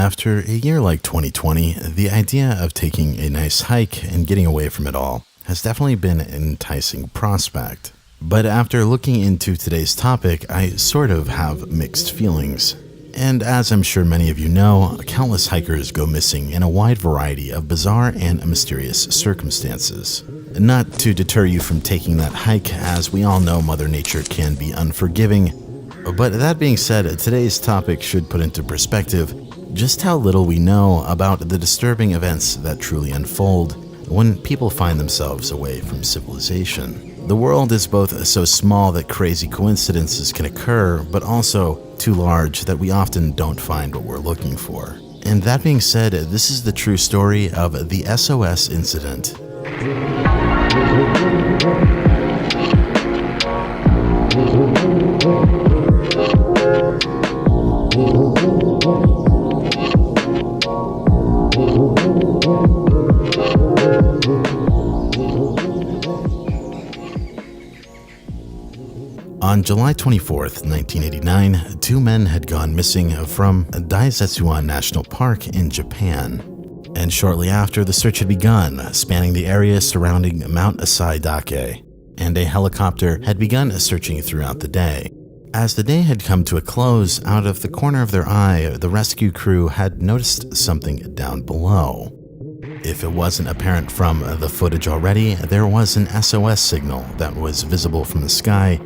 After a year like 2020, the idea of taking a nice hike and getting away from it all has definitely been an enticing prospect. But after looking into today's topic, I sort of have mixed feelings. And as I'm sure many of you know, countless hikers go missing in a wide variety of bizarre and mysterious circumstances. Not to deter you from taking that hike, as we all know Mother Nature can be unforgiving. But that being said, today's topic should put into perspective just how little we know about the disturbing events that truly unfold when people find themselves away from civilization. The world is both so small that crazy coincidences can occur, but also too large that we often don't find what we're looking for. And that being said, this is the true story of the SOS incident. On July 24th, 1989, two men had gone missing from Daisetsuan National Park in Japan. And shortly after, the search had begun, spanning the area surrounding Mount Asaidake, and a helicopter had begun searching throughout the day. As the day had come to a close, out of the corner of their eye, the rescue crew had noticed something down below. If it wasn't apparent from the footage already, there was an SOS signal that was visible from the sky,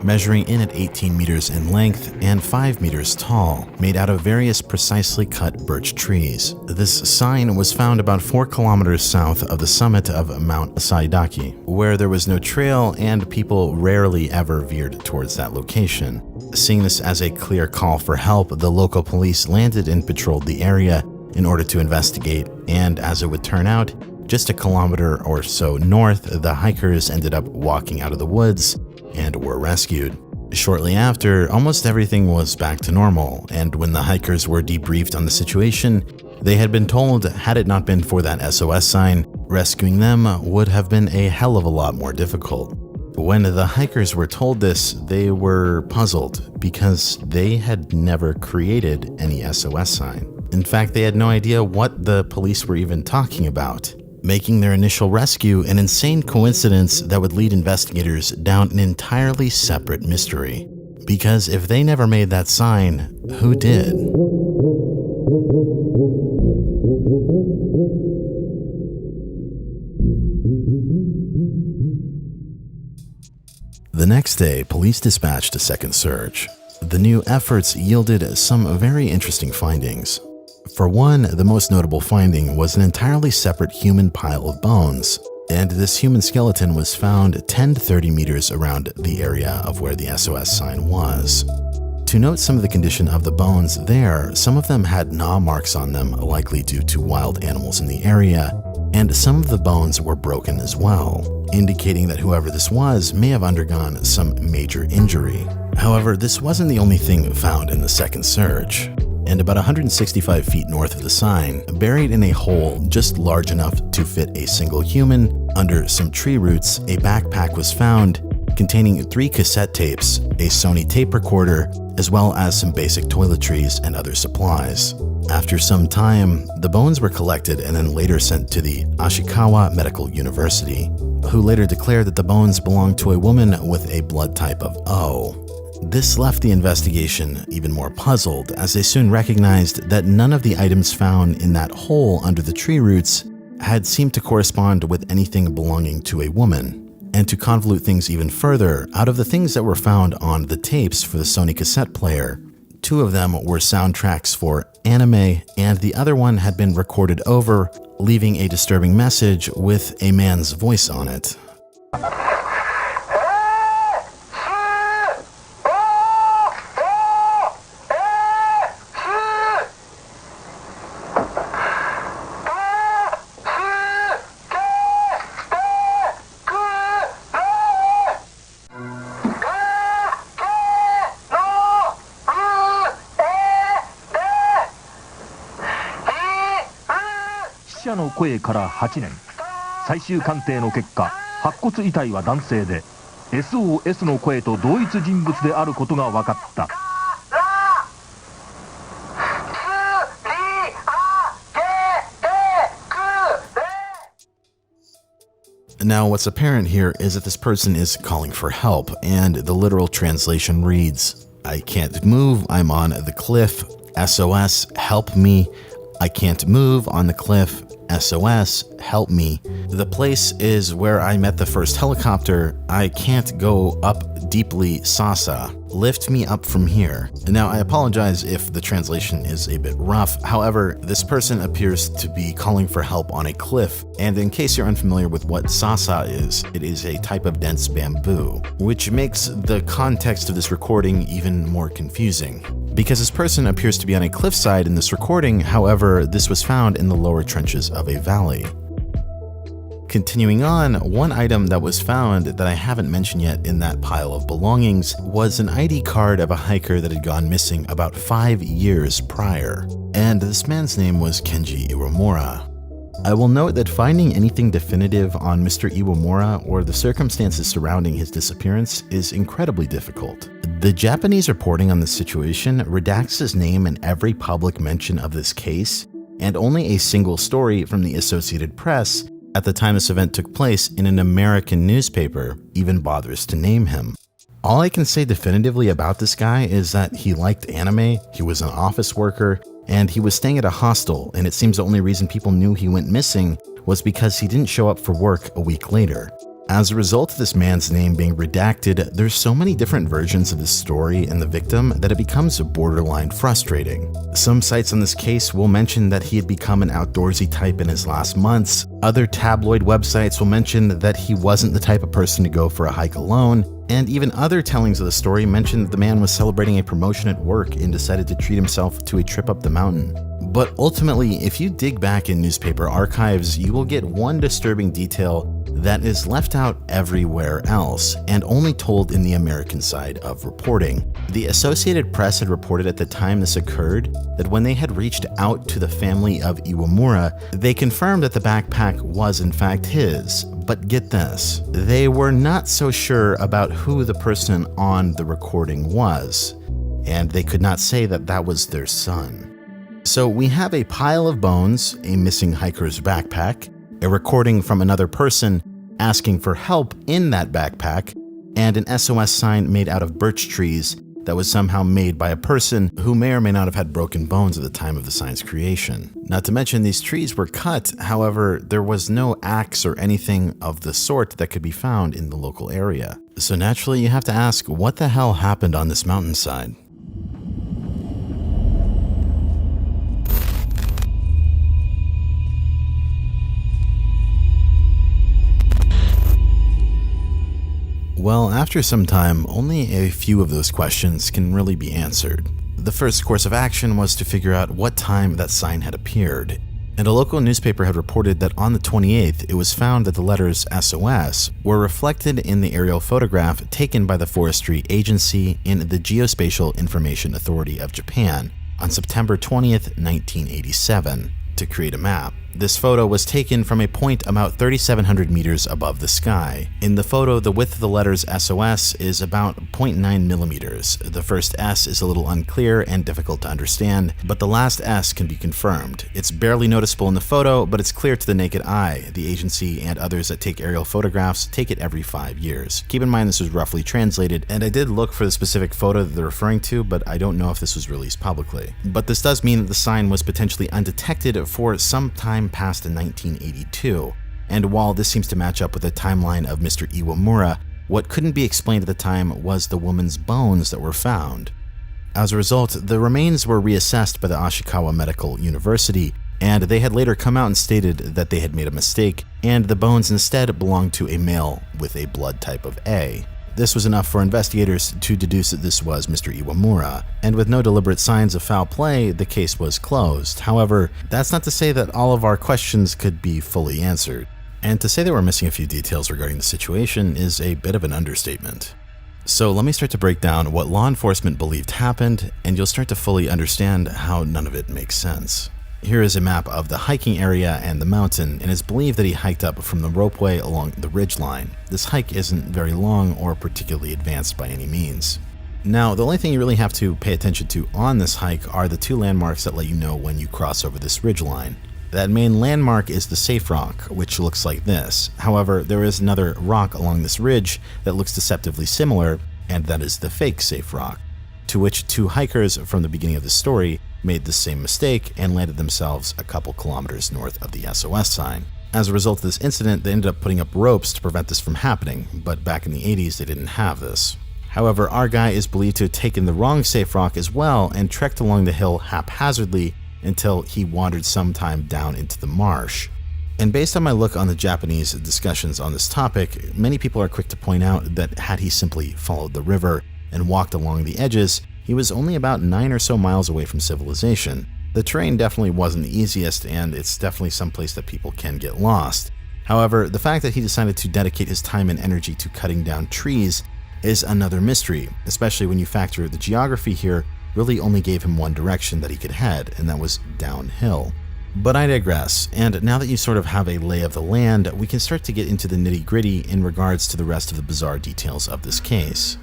measuring in at 18 meters in length and 5 meters tall, made out of various precisely cut birch trees. This sign was found about 4 kilometers south of the summit of Mount Asaidake, where there was no trail and people rarely ever veered towards that location. Seeing this as a clear call for help, the local police landed and patrolled the area in order to investigate, and as it would turn out, just a kilometer or so north, the hikers ended up walking out of the woods and were rescued. Shortly after, almost everything was back to normal, and when the hikers were debriefed on the situation, they had been told had it not been for that SOS sign, rescuing them would have been a hell of a lot more difficult. When the hikers were told this, they were puzzled because they had never created any SOS sign. In fact, they had no idea what the police were even talking about, making their initial rescue an insane coincidence that would lead investigators down an entirely separate mystery. Because if they never made that sign, who did? The next day, police dispatched a second search. The new efforts yielded some very interesting findings. For one, the most notable finding was an entirely separate human pile of bones, and this human skeleton was found 10 to 30 meters around the area of where the SOS sign was. To note some of the condition of the bones there, some of them had gnaw marks on them, likely due to wild animals in the area, and some of the bones were broken as well, indicating that whoever this was may have undergone some major injury. However, this wasn't the only thing found in the second search. And about 165 feet north of the sign, buried in a hole just large enough to fit a single human, under some tree roots, a backpack was found containing 3 cassette tapes, a Sony tape recorder, as well as some basic toiletries and other supplies. After some time, the bones were collected and then later sent to the Ashikawa Medical University, who later declared that the bones belonged to a woman with a blood type of O. This left the investigation even more puzzled, as they soon recognized that none of the items found in that hole under the tree roots had seemed to correspond with anything belonging to a woman. And to convolute things even further, out of the things that were found on the tapes for the Sony cassette player, 2 of them were soundtracks for anime, and the other one had been recorded over, leaving a disturbing message with a man's voice on it.死者の声から8年、最終鑑定の結果、白骨遺体は男性で SOS の声と同一人物であることが分かった。Now, what's apparent here is that this person is calling for help, and the literal translation reads, "I can't move, I'm on the cliff. SOS, help me. I can't move on the cliff. SOS, help me. The place is where I met the first helicopter. I can't go up deeply, Sasa. Lift me up from here." Now, I apologize if the translation is a bit rough. However, this person appears to be calling for help on a cliff. And in case you're unfamiliar with what Sasa is, it is a type of dense bamboo, which makes the context of this recording even more confusing. Because this person appears to be on a cliffside in this recording, however, this was found in the lower trenches of a valley. Continuing on, one item that was found that I haven't mentioned yet in that pile of belongings was an ID card of a hiker that had gone missing about 5 years prior, and this man's name was Kenji Iwamura. I will note that finding anything definitive on Mr. Iwamura or the circumstances surrounding his disappearance is incredibly difficult. The Japanese reporting on the situation redacts his name in every public mention of this case, and only a single story from the Associated Press at the time this event took place in an American newspaper even bothers to name him. All I can say definitively about this guy is that he liked anime, he was an office worker, and he was staying at a hostel, and it seems the only reason people knew he went missing was because he didn't show up for work a week later. As a result of this man's name being redacted, there's so many different versions of this story and the victim that it becomes borderline frustrating. Some sites on this case will mention that he had become an outdoorsy type in his last months. Other tabloid websites will mention that he wasn't the type of person to go for a hike alone. And even other tellings of the story mention that the man was celebrating a promotion at work and decided to treat himself to a trip up the mountain. But ultimately, if you dig back in newspaper archives, you will get one disturbing detail that is left out everywhere else and only told in the American side of reporting. The Associated Press had reported at the time this occurred that when they had reached out to the family of Iwamura, they confirmed that the backpack was in fact his. But get this, they were not so sure about who the person on the recording was, and they could not say that that was their son. So we have a pile of bones, a missing hiker's backpack, a recording from another person asking for help in that backpack, and an SOS sign made out of birch trees that was somehow made by a person who may or may not have had broken bones at the time of the sign's creation. Not to mention these trees were cut, however, there was no axe or anything of the sort that could be found in the local area. So naturally you have to ask, what the hell happened on this mountainside? Well, after some time, only a few of those questions can really be answered. The first course of action was to figure out what time that sign had appeared, and a local newspaper had reported that on the 28th, it was found that the letters SOS were reflected in the aerial photograph taken by the Forestry Agency in the Geospatial Information Authority of Japan on September 20th, 1987, to create a map. This photo was taken from a point about 3,700 meters above the sky. In the photo, the width of the letters SOS is about 0.9 millimeters. The first S is a little unclear and difficult to understand, but the last S can be confirmed. It's barely noticeable in the photo, but it's clear to the naked eye. The agency and others that take aerial photographs take it every 5 years. Keep in mind this was roughly translated, and I did look for the specific photo that they're referring to, but I don't know if this was released publicly. But this does mean that the sign was potentially undetected for some time past in 1982, and while this seems to match up with the timeline of Mr. Iwamura, what couldn't be explained at the time was the woman's bones that were found. As a result, the remains were reassessed by the Ashikawa Medical University, and they had later come out and stated that they had made a mistake, and the bones instead belonged to a male with a blood type of A. This was enough for investigators to deduce that this was Mr. Iwamura, and with no deliberate signs of foul play, the case was closed. However, that's not to say that all of our questions could be fully answered. And to say that we're missing a few details regarding the situation is a bit of an understatement. So let me start to break down what law enforcement believed happened, and you'll start to fully understand how none of it makes sense. Here is a map of the hiking area and the mountain, and it's believed that he hiked up from the ropeway along the ridgeline. This hike isn't very long or particularly advanced by any means. Now, the only thing you really have to pay attention to on this hike are the two landmarks that let you know when you cross over this ridgeline. That main landmark is the safe rock, which looks like this. However, there is another rock along this ridge that looks deceptively similar, and that is the fake safe rock, to which 2 hikers from the beginning of the story made the same mistake and landed themselves a couple kilometers north of the SOS sign. As a result of this incident, they ended up putting up ropes to prevent this from happening, but back in the 80s they didn't have this. However, our guy is believed to have taken the wrong safe rock as well and trekked along the hill haphazardly until he wandered sometime down into the marsh. And based on my look on the Japanese discussions on this topic, many people are quick to point out that had he simply followed the river and walked along the edges, he was only about 9 or so miles away from civilization. The terrain definitely wasn't the easiest, and it's definitely someplace that people can get lost. However, the fact that he decided to dedicate his time and energy to cutting down trees is another mystery, especially when you factor the geography here really only gave him one direction that he could head, and that was downhill. But I digress, and now that you sort of have a lay of the land, we can start to get into the nitty-gritty in regards to the rest of the bizarre details of this case.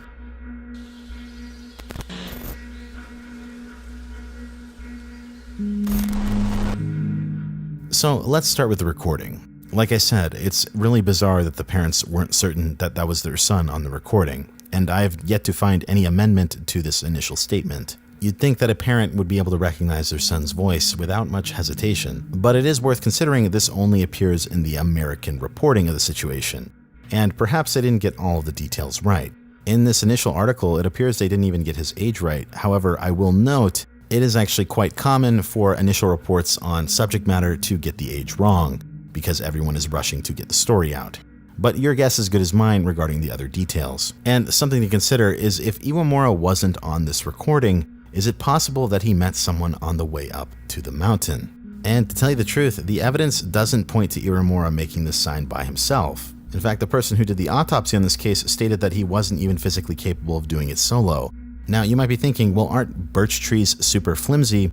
So let's start with the recording. Like I said, it's really bizarre that the parents weren't certain that that was their son on the recording, and I've yet to find any amendment to this initial statement. You'd think that a parent would be able to recognize their son's voice without much hesitation, but it is worth considering this only appears in the American reporting of the situation, and perhaps they didn't get all of the details right. In this initial article, it appears they didn't even get his age right. However, I will note it is actually quite common for initial reports on subject matter to get the age wrong, because everyone is rushing to get the story out. But your guess is good as mine regarding the other details. And something to consider is if Iwamura wasn't on this recording, is it possible that he met someone on the way up to the mountain? And to tell you the truth, the evidence doesn't point to Iwamura making this sign by himself. In fact, the person who did the autopsy on this case stated that he wasn't even physically capable of doing it solo. Now, you might be thinking, well, aren't birch trees super flimsy?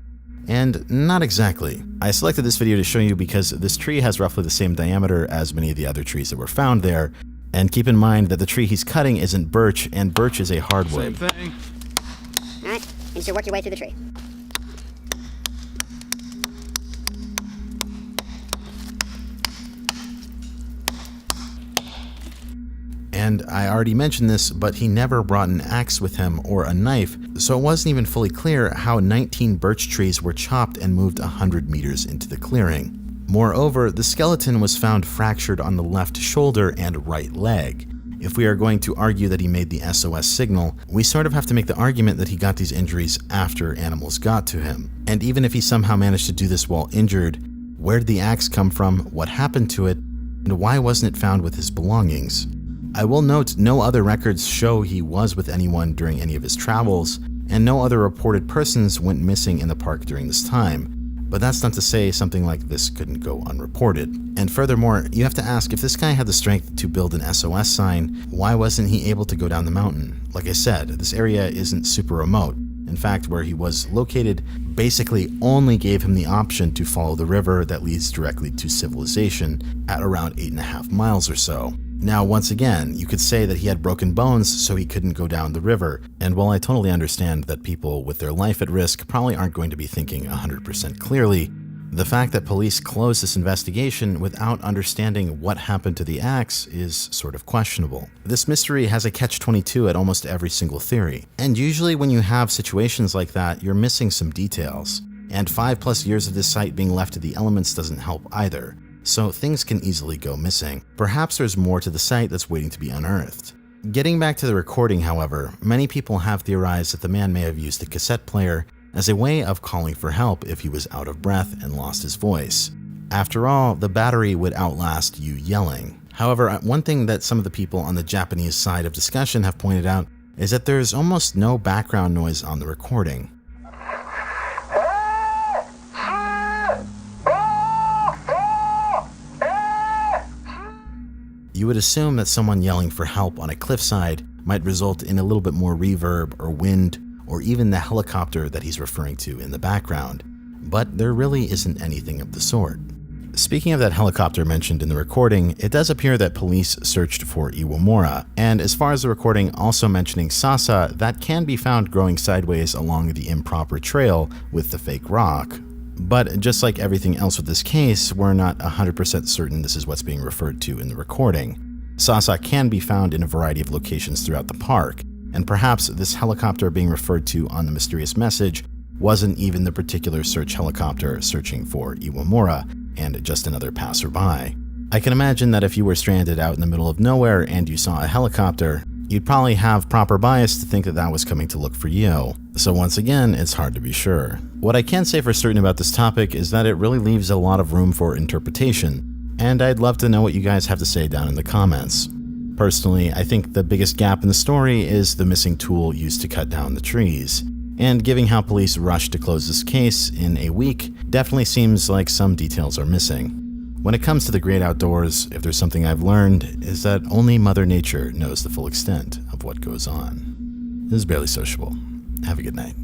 And not exactly. I selected this video to show you because this tree has roughly the same diameter as many of the other trees that were found there. And keep in mind that the tree he's cutting isn't birch, and birch is a hardwood. Same thing. All right, you should work your way through the tree. And I already mentioned this, but he never brought an axe with him or a knife, so it wasn't even fully clear how 19 birch trees were chopped and moved 100 meters into the clearing. Moreover, the skeleton was found fractured on the left shoulder and right leg. If we are going to argue that he made the SOS signal, we sort of have to make the argument that he got these injuries after animals got to him. And even if he somehow managed to do this while injured, where did the axe come from, what happened to it, and why wasn't it found with his belongings? I will note no other records show he was with anyone during any of his travels, and no other reported persons went missing in the park during this time. But that's not to say something like this couldn't go unreported. And furthermore, you have to ask, if this guy had the strength to build an SOS sign, why wasn't he able to go down the mountain? Like I said, this area isn't super remote. In fact, where he was located basically only gave him the option to follow the river that leads directly to civilization at around 8.5 miles or so. Now, once again, you could say that he had broken bones so he couldn't go down the river, and while I totally understand that people with their life at risk probably aren't going to be thinking 100% clearly, the fact that police closed this investigation without understanding what happened to the axe is sort of questionable. This mystery has a catch-22 at almost every single theory, and usually when you have situations like that, you're missing some details, and 5+ years of this site being left to the elements doesn't help either. So things can easily go missing. Perhaps there's more to the site that's waiting to be unearthed. Getting back to the recording, however, many people have theorized that the man may have used the cassette player as a way of calling for help if he was out of breath and lost his voice. After all, the battery would outlast you yelling. However, one thing that some of the people on the Japanese side of discussion have pointed out is that there's almost no background noise on the recording. You would assume that someone yelling for help on a cliffside might result in a little bit more reverb or wind, or even the helicopter that he's referring to in the background, but there really isn't anything of the sort. Speaking of that helicopter mentioned in the recording, it does appear that police searched for Iwamura, and as far as the recording also mentioning Sasa, that can be found growing sideways along the improper trail with the fake rock. But just like everything else with this case, we're not 100% certain this is what's being referred to in the recording. Sasa can be found in a variety of locations throughout the park, and perhaps this helicopter being referred to on the mysterious message wasn't even the particular search helicopter searching for Iwamura and just another passerby. I can imagine that if you were stranded out in the middle of nowhere and you saw a helicopter, you'd probably have proper bias to think that that was coming to look for you. So once again, it's hard to be sure. What I can say for certain about this topic is that it really leaves a lot of room for interpretation, and I'd love to know what you guys have to say down in the comments. Personally, I think the biggest gap in the story is the missing tool used to cut down the trees. And given how police rushed to close this case in a week, definitely seems like some details are missing. When it comes to the great outdoors, if there's something I've learned, is that only Mother Nature knows the full extent of what goes on. This is Barely Sociable. Have a good night.